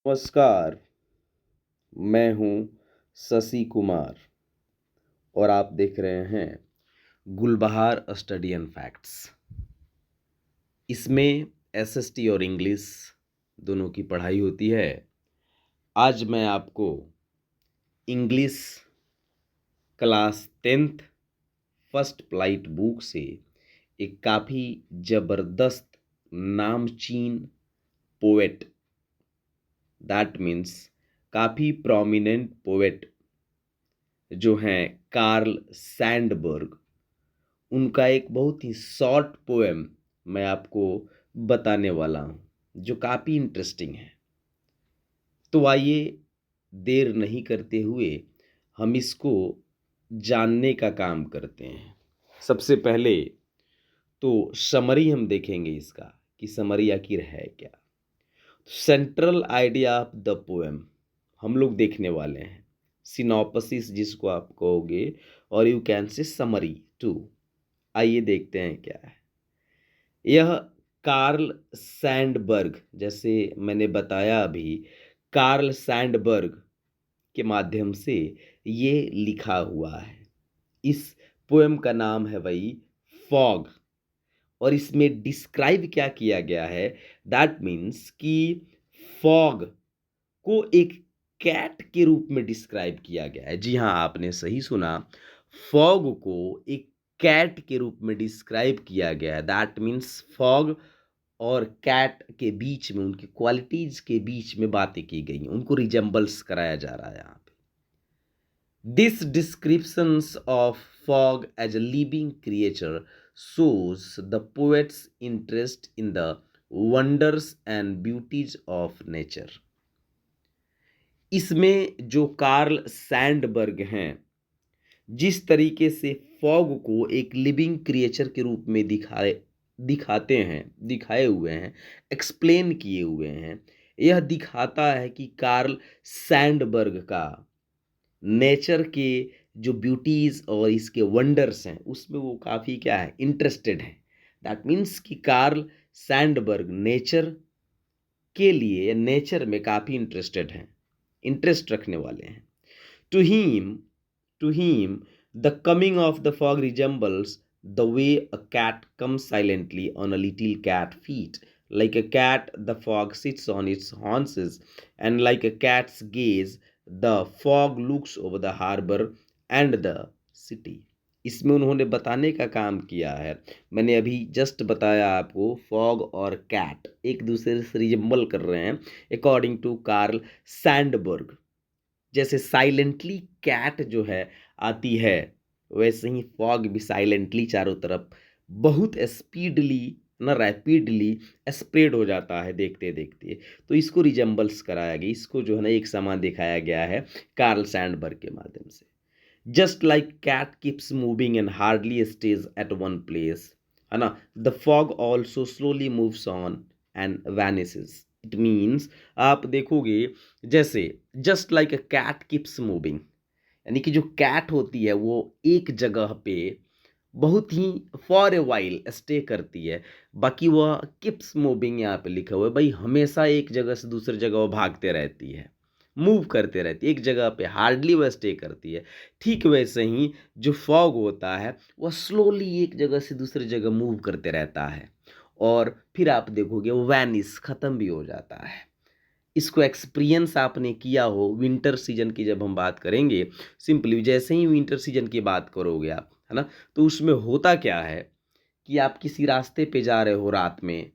नमस्कार, मैं हूँ शशि कुमार और आप देख रहे हैं गुलबहार स्टडी एंड फैक्ट्स। इसमें एसएसटी और इंग्लिश दोनों की पढ़ाई होती है। आज मैं आपको English class 10th first flight book से एक काफ़ी ज़बरदस्त नामचीन पोएट, दैट मीन्स काफ़ी प्रोमिनेंट पोएट जो हैं कार्ल सैंडबर्ग, उनका एक बहुत ही शॉर्ट पोएम मैं आपको बताने वाला हूँ जो काफ़ी इंटरेस्टिंग है। तो आइए देर नहीं करते हुए हम इसको जानने का काम करते हैं। सबसे पहले तो समरी हम देखेंगे इसका कि समरी आखिर है क्या। Central idea of the poem हम लोग देखने वाले हैं। सिनॉप्सिस जिसको आप कहोगे और you can say summary too. आइए देखते हैं क्या है। यह कार्ल सैंडबर्ग, जैसे मैंने बताया अभी, कार्ल सैंडबर्ग के माध्यम से ये लिखा हुआ है। इस पोएम का नाम है भाई फॉग, और इसमें डिस्क्राइब क्या किया गया है, दैट मीन्स कि फॉग को एक कैट के रूप में डिस्क्राइब किया गया है। जी हाँ, आपने सही सुना, फॉग को एक कैट के रूप में डिस्क्राइब किया गया है। दैट मीन्स फॉग और कैट के बीच में, उनकी क्वालिटीज के बीच में बातें की गई हैं, उनको रिजेंबल्स कराया जा रहा है यहाँ पे। This descriptions of fog as a living creature shows the poet's interest in the wonders and beauties of nature। इसमें जो कार्ल सैंडबर्ग हैं, जिस तरीके से फॉग को एक लिविंग क्रिएचर के रूप में दिखाए हुए हैं, एक्सप्लेन किए हुए हैं, यह दिखाता है कि कार्ल सैंडबर्ग का नेचर के जो ब्यूटीज और इसके वंडर्स हैं उसमें वो काफ़ी क्या है, इंटरेस्टेड है। दैट मीन्स कि कार्ल सैंडबर्ग नेचर के लिए, नेचर में काफ़ी इंटरेस्टेड हैं, इंटरेस्ट रखने वाले हैं। To him, the coming of the fog resembles the way a cat comes silently on a little cat feet. Like a cat, the fog sits on its haunches, and like a cat's gaze, the fog looks over the harbor and the city. इसमें उन्होंने बताने का काम किया है, मैंने अभी just बताया आपको, फॉग और कैट एक दूसरे से रिजेंबल कर रहे हैं अकॉर्डिंग टू कार्ल सैंडबर्ग। जैसे साइलेंटली कैट जो है आती है, वैसे ही फॉग भी साइलेंटली चारों तरफ बहुत स्पीडली, ना रैपिडली स्प्रेड हो जाता है देखते देखते। तो इसको रिजेंबल्स कराया गया, इसको जो है ना एक समान दिखाया गया है कार्ल सैंडबर्ग के माध्यम से। Just like cat keeps moving and hardly stays at one place, है ना, the fog also slowly moves on and vanishes. It means आप देखोगे जैसे just like a cat keeps moving, यानी कि जो कैट होती है वो एक जगह पे बहुत ही फॉर ए वाइल स्टे करती है, बाकी वह कीप्स मूविंग यहाँ पे लिखा हुआ है भाई, हमेशा एक जगह से दूसरी जगह वो भागते रहती है, मूव करते रहती है, एक जगह पे हार्डली वह स्टे करती है। ठीक वैसे ही जो फॉग होता है वह स्लोली एक जगह से दूसरी जगह मूव करते रहता है, और फिर आप देखोगे वो वैनिस, ख़त्म भी हो जाता है। इसको एक्सपीरियंस आपने किया हो विंटर सीजन की, जब हम बात करेंगे सिंपली, जैसे ही विंटर सीजन की बात करोगे आप, है ना, तो उसमें होता क्या है कि आप किसी रास्ते पे जा रहे हो रात में,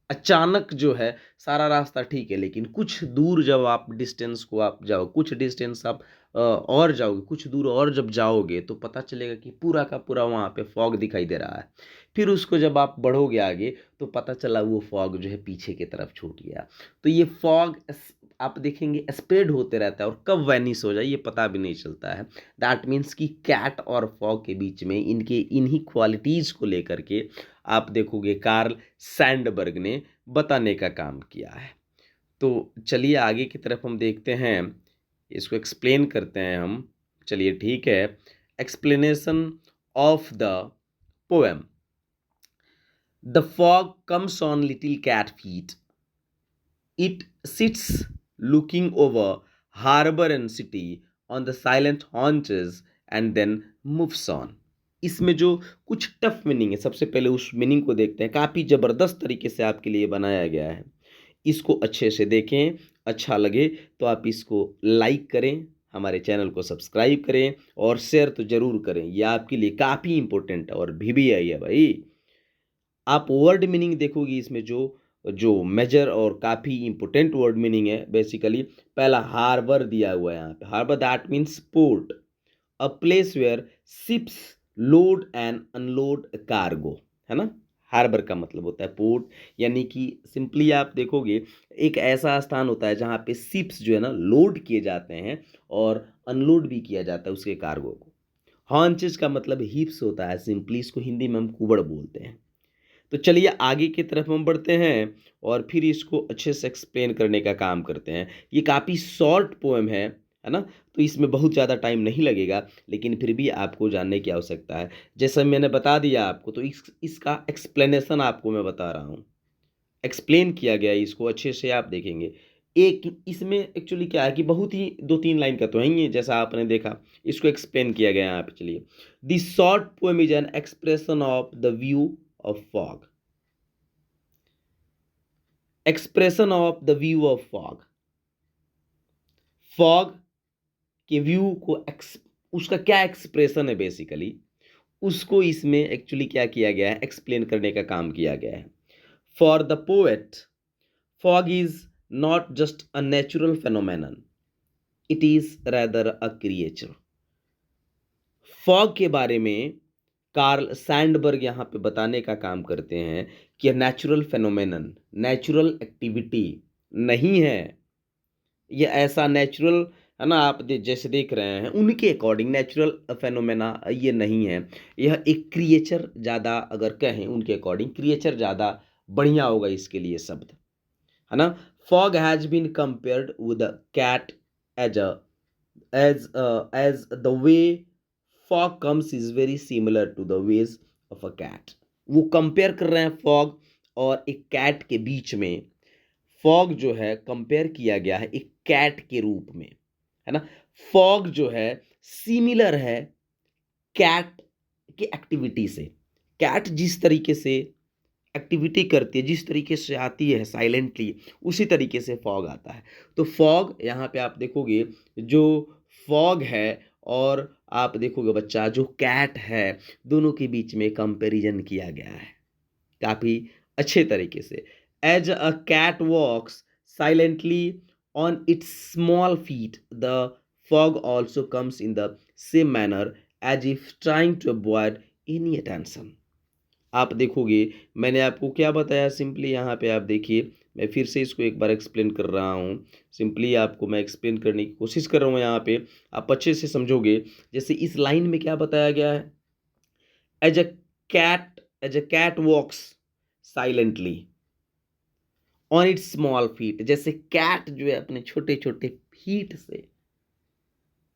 अचानक जो है सारा रास्ता ठीक है, लेकिन कुछ दूर जब आप डिस्टेंस को आप जाओ, कुछ डिस्टेंस आप और जाओगे, कुछ दूर और जब जाओगे तो पता चलेगा कि पूरा का पूरा वहाँ पे फॉग दिखाई दे रहा है। फिर उसको जब आप बढ़ोगे आगे तो पता चला वो फॉग जो है पीछे की तरफ छूट गया। तो ये फॉग आप देखेंगे स्प्रेड होते रहता है और कब वैनिश हो जाए ये पता भी नहीं चलता है। दैट मीन्स कि कैट और फॉग के बीच में इनके इन्हीं क्वालिटीज़ को लेकर के आप देखोगे कार्ल सैंडबर्ग ने बताने का काम किया है। तो चलिए आगे की तरफ हम देखते हैं, इसको एक्सप्लेन करते हैं हम। चलिए ठीक है, explanation of the poem. The fog comes on little cat feet, it sits looking over harbor and city on the silent haunches and then moves on. इसमें जो कुछ टफ मीनिंग है, सबसे पहले उस मीनिंग को देखते हैं। काफ़ी ज़बरदस्त तरीके से आपके लिए बनाया गया है। इसको अच्छे से देखें, अच्छा लगे तो आप इसको लाइक करें, हमारे चैनल को सब्सक्राइब करें और शेयर तो ज़रूर करें। ये आपके लिए काफ़ी इम्पोर्टेंट है और VBI है भाई। आप वर्ड मीनिंग देखोगे इसमें जो जो मेजर और काफ़ी इम्पोर्टेंट वर्ड मीनिंग है बेसिकली। पहला हार्बर दिया हुआ है यहाँ पे। Harbour that means port, a place where ships load and unload cargo, है ना। हार्बर का मतलब होता है पोर्ट, यानी कि सिंपली आप देखोगे एक ऐसा स्थान होता है जहाँ पे शिप्स जो है ना लोड किए जाते हैं और अनलोड भी किया जाता है उसके कार्गो को। हॉन्चेस का मतलब हिप्स होता है, सिंपली इसको हिंदी में हम कुबड़ बोलते हैं। तो चलिए आगे की तरफ हम बढ़ते हैं और फिर इसको अच्छे से एक्सप्लेन करने का काम करते हैं। ये काफ़ी शॉर्ट पोएम है ना। तो इसमें बहुत ज़्यादा टाइम नहीं लगेगा, लेकिन फिर भी आपको जानने की आवश्यकता है। जैसा मैंने बता दिया आपको, तो इसका एक्सप्लेनेशन आपको मैं बता रहा हूँ। एक्सप्लेन किया गया है, इसको अच्छे से आप देखेंगे। एक इसमें एक्चुअली क्या है कि बहुत ही 2-3 लाइन का तो है ही है, जैसा आपने देखा। इसको एक्सप्लेन किया गया है यहाँ पे, चलिए। This short poem is an expression of the view of fog. Expression of the view of fog. Fog के व्यू को उसका क्या एक्सप्रेशन है बेसिकली, उसको इसमें एक्चुअली क्या किया गया है, एक्सप्लेन करने का काम किया गया है। For the poet, fog is not just a natural phenomenon, it is rather a creature. Fog के बारे में कार्ल सैंडबर्ग यहाँ पे बताने का काम करते हैं कि नेचुरल फेनोमेनन, नेचुरल एक्टिविटी नहीं है। ये ऐसा नेचुरल है ना, आप जैसे देख रहे हैं उनके अकॉर्डिंग नेचुरल फेनोमेना ये नहीं है। यह एक क्रिएचर, ज़्यादा अगर कहें उनके अकॉर्डिंग क्रिएचर ज़्यादा बढ़िया होगा इसके लिए शब्द, है ना। Fog has been compared with a cat as a as the way fog comes is very similar to the ways of a cat। वो कंपेयर कर रहे हैं फॉग और एक कैट के बीच में। फॉग जो है कंपेयर किया गया है एक कैट के रूप में, है ना। फॉग जो है सिमिलर है कैट की एक्टिविटी से। कैट जिस तरीके से एक्टिविटी करती है, जिस तरीके से आती है साइलेंटली, उसी तरीके से फॉग आता है। तो फॉग यहाँ पे आप देखोगे जो फॉग है और आप देखोगे बच्चा जो कैट है, दोनों के बीच में कंपैरिजन किया गया है काफ़ी अच्छे तरीके से। As a cat walks silently on its small feet, the fog also comes in the same manner as if trying to avoid any attention. आप देखोगे मैंने आपको क्या बताया, सिंपली यहाँ पे आप देखिए, मैं फिर से इसको एक बार एक्सप्लेन कर रहा हूँ। सिंपली आपको मैं एक्सप्लेन करने की कोशिश कर रहा हूँ यहाँ पे, आप अच्छे से समझोगे। जैसे इस लाइन में क्या बताया गया है, as a as a cat walks silently on its small feet. जैसे कैट जो है अपने छोटे छोटे फीट से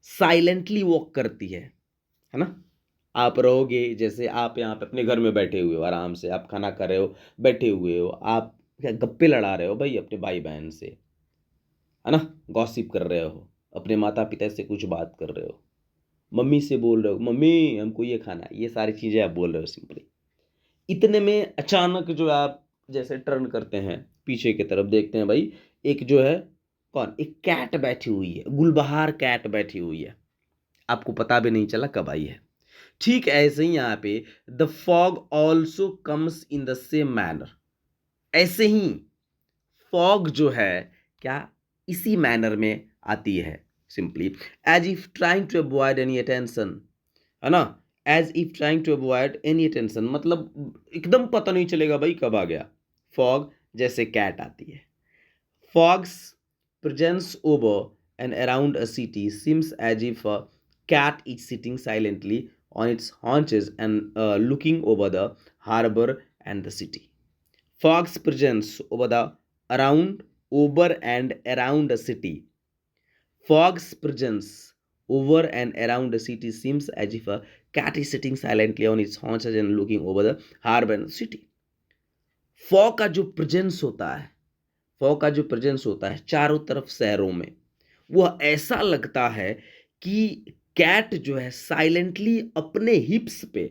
साइलेंटली वॉक करती है ना। आप रहोगे, जैसे आप यहाँ पे अपने घर में बैठे हुए हो, आराम से आप खाना कर रहे हो, बैठे हुए हो, आप क्या गप्पे लड़ा रहे हो भाई अपने भाई बहन से, है ना। गॉसिप कर रहे हो, अपने माता पिता से कुछ बात कर रहे हो, मम्मी से बोल रहे हो मम्मी हमको ये खाना है, ये सारी चीज़ें आप बोल रहे हो सिंपली। इतने में अचानक जो आप जैसे टर्न करते हैं पीछे की तरफ, देखते हैं भाई एक जो है कौन, एक कैट बैठी हुई है, गुलबहार कैट बैठी हुई है, आपको पता भी नहीं चला कब आई है। ठीक ऐसे ही यहाँ पे the fog also comes in the same manner. ऐसे ही फॉग जो है क्या इसी मैनर में आती है, simply as if trying to avoid any attention, है ना। As if trying to avoid any attention मतलब एकदम पता नहीं चलेगा भाई कब आ गया फॉग, जैसे कैट आती है। Fogs presence over and around a city seems as if a cat is sitting silently on its haunches and looking over the harbor and the city. Fog's presence over and around a city. Fog's presence over and around a city seems as if a cat is sitting silently on its haunches and looking over the harbor and the city. Fog का जो presence होता है, fog का जो presence होता है चारों तरफ शहरों में, वह ऐसा लगता है कि कैट जो है साइलेंटली अपने हिप्स पे,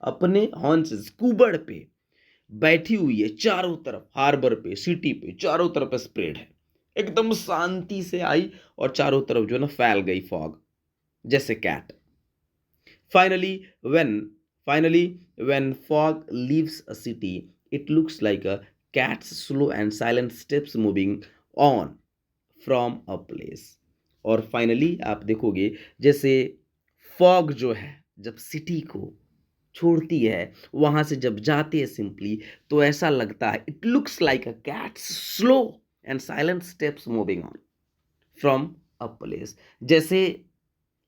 अपने हॉर्न्स कुबड़ पे बैठी हुई है, चारों तरफ हार्बर पे, सिटी पे, चारों तरफ स्प्रेड है, एकदम शांति से आई और चारों तरफ जो है ना फैल गई फॉग, जैसे cat. Finally, when fog leaves a city, it looks like a cat's slow and silent steps moving on from a place. और फाइनली आप देखोगे जैसे फॉग जो है जब सिटी को छोड़ती है, वहां से जब जाती है सिंपली, तो ऐसा लगता है it looks like a cats slow and silent steps moving on from a place. जैसे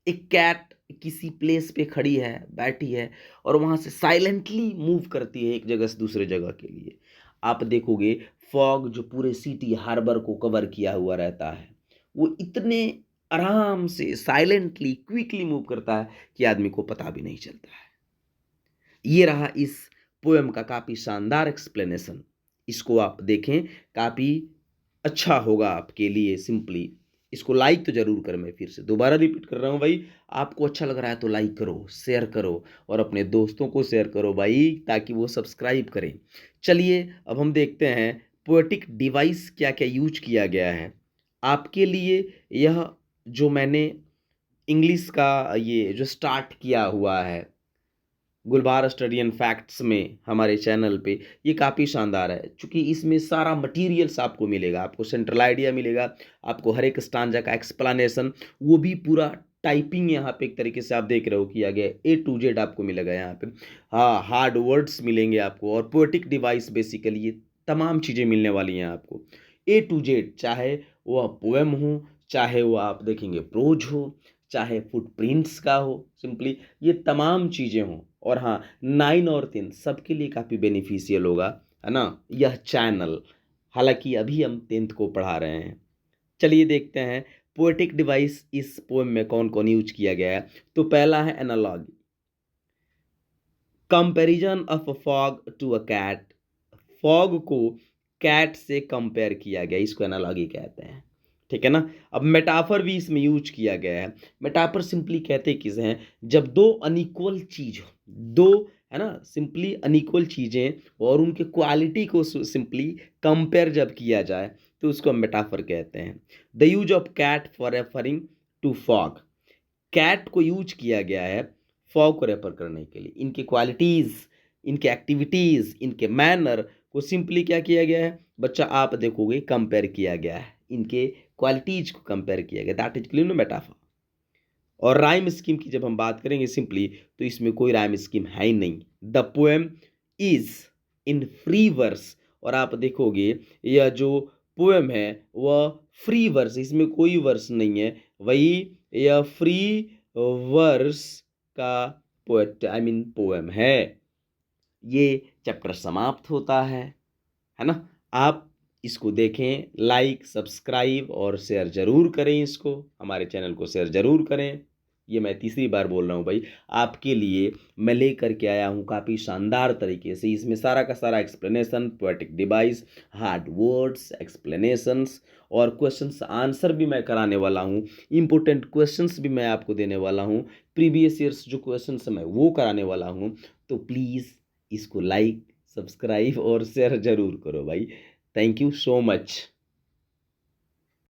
एक कैट किसी प्लेस पे खड़ी है, बैठी है और वहां से साइलेंटली मूव करती है एक जगह से दूसरे जगह के लिए। आप देखोगे फॉग जो पूरे सिटी हार्बर को कवर किया हुआ रहता है, वो इतने आराम से साइलेंटली क्विकली मूव करता है कि आदमी को पता भी नहीं चलता है। ये रहा इस पोएम का काफ़ी शानदार एक्सप्लेनेशन। इसको आप देखें, काफ़ी अच्छा होगा आपके लिए। सिंपली इसको लाइक तो ज़रूर करें। मैं फिर से दोबारा रिपीट कर रहा हूँ भाई, आपको अच्छा लग रहा है तो लाइक करो, शेयर करो और अपने दोस्तों को शेयर करो भाई, ताकि वो सब्सक्राइब करें। चलिए अब हम देखते हैं पोएटिक डिवाइस क्या क्या यूज किया गया है आपके लिए। यह जो मैंने इंग्लिश का ये जो स्टार्ट किया हुआ है गुलबार स्टडी एंड फैक्ट्स में हमारे चैनल पे, ये काफ़ी शानदार है, क्योंकि इसमें सारा मटेरियल्स आपको मिलेगा। आपको सेंट्रल आइडिया मिलेगा, आपको हर एक स्टांजा का एक्सप्लेनेशन, वो भी पूरा टाइपिंग यहाँ पे एक तरीके से आप देख रहे हो किया गया है। A to Z आपको मिलेगा यहाँ पे। हाँ, हार्ड वर्ड्स मिलेंगे आपको और पोएटिक डिवाइस, बेसिकली ये तमाम चीज़ें मिलने वाली हैं आपको A to Z। चाहे वह पोएम हो, चाहे वो आप देखेंगे प्रोज हो, चाहे फुटप्रिंट्स का हो, सिंपली ये तमाम चीज़ें हों। और हाँ, 9 और 10 सबके लिए काफ़ी बेनिफिशियल होगा, है ना, यह चैनल। हालांकि अभी हम 10th को पढ़ा रहे हैं। चलिए देखते हैं पोएटिक डिवाइस इस पोएम में कौन कौन यूज किया गया है। तो पहला है analogy, comparison of a fog to a cat. Fog को कैट से कंपेयर किया गया, इसको एनालॉजी कहते हैं। ठीक है ना। अब मेटाफर भी इसमें यूज किया गया है। मेटाफर सिंपली कहते किसे हैं, जब दो अनइक्वल चीज हो, दो, है ना, सिंपली अनइक्वल चीजें और उनके क्वालिटी को सिंपली कंपेयर जब किया जाए तो उसको हम मेटाफर कहते हैं। The use of cat for referring to fog, cat को यूज किया गया है फॉग को रेफर करने के लिए। इनकी क्वालिटीज, इनके एक्टिविटीज, इनके मैनर को सिंपली क्या किया गया है बच्चा, आप देखोगे कंपेयर किया गया है, इनके क्वालिटीज को कंपेयर किया गया, दैट इज क्लीन मेटाफर। और राइम स्कीम की जब हम बात करेंगे सिंपली, तो इसमें कोई राइम स्कीम है ही नहीं। The poem is in free verse, और आप देखोगे यह जो पोएम है वह फ्री वर्स, इसमें कोई वर्स नहीं है, वही यह फ्री वर्स का पोएट आई मीन पोएम है। ये चैप्टर समाप्त होता है ना। आप इसको देखें, लाइक सब्सक्राइब और शेयर ज़रूर करें, इसको हमारे चैनल को शेयर ज़रूर करें। ये मैं तीसरी बार बोल रहा हूँ भाई, आपके लिए मैं लेकर के आया हूँ काफ़ी शानदार तरीके से। इसमें सारा का सारा explanation, poetic device, hard words, explanations और क्वेश्चंस आंसर भी मैं कराने वाला हूँ। इम्पोर्टेंट क्वेश्चंस भी मैं आपको देने वाला हूँ, प्रीवियस ईयर्स जो क्वेश्चंस मैं वो कराने वाला हूँ। तो प्लीज़ इसको लाइक, सब्सक्राइब और शेयर ज़रूर करो भाई। Thank you so much.